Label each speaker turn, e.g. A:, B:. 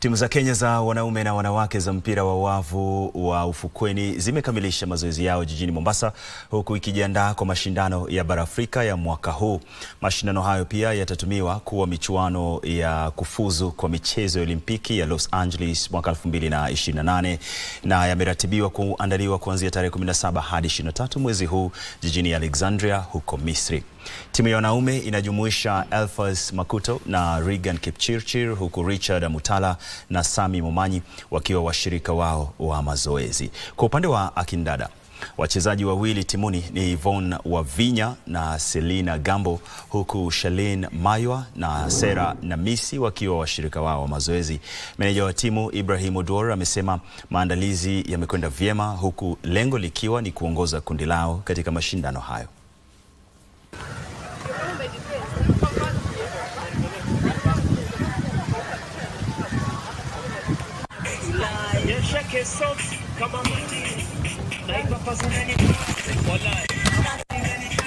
A: Timu za Kenya za wanaume na wanawake za mpira wa wavu wa ufukweni zimekamilisha mazoezi yao jijini Mombasa, huku ikijiandaa kwa mashindano ya bara Afrika ya mwaka huu. Mashindano hayo pia yatatumiwa kuwa michuano ya kufuzu kwa michezo ya Olimpiki ya Los Angeles mwaka 2028 na yameratibiwa kuandaliwa kuanzia tarehe 17 hadi 23 mwezi huu jijini Alexandria huko Misri. Timu ya wanaume inajumuisha Elfas Makuto na Regan Kipchirchir, huku Richard Amutala na Sami Momanyi wakiwa washirika wao wa mazoezi. Kwa upande wa akindada, wachezaji wawili timuni ni Yvonne Wavinya na Selina Gambo, huku Shalene Maywa na Sera Namisi wakiwa washirika wao wa mazoezi. Meneja wa timu Ibrahim Odwor amesema maandalizi yamekwenda vyema, huku lengo likiwa ni kuongoza kundi lao katika mashindano hayo.
B: Kama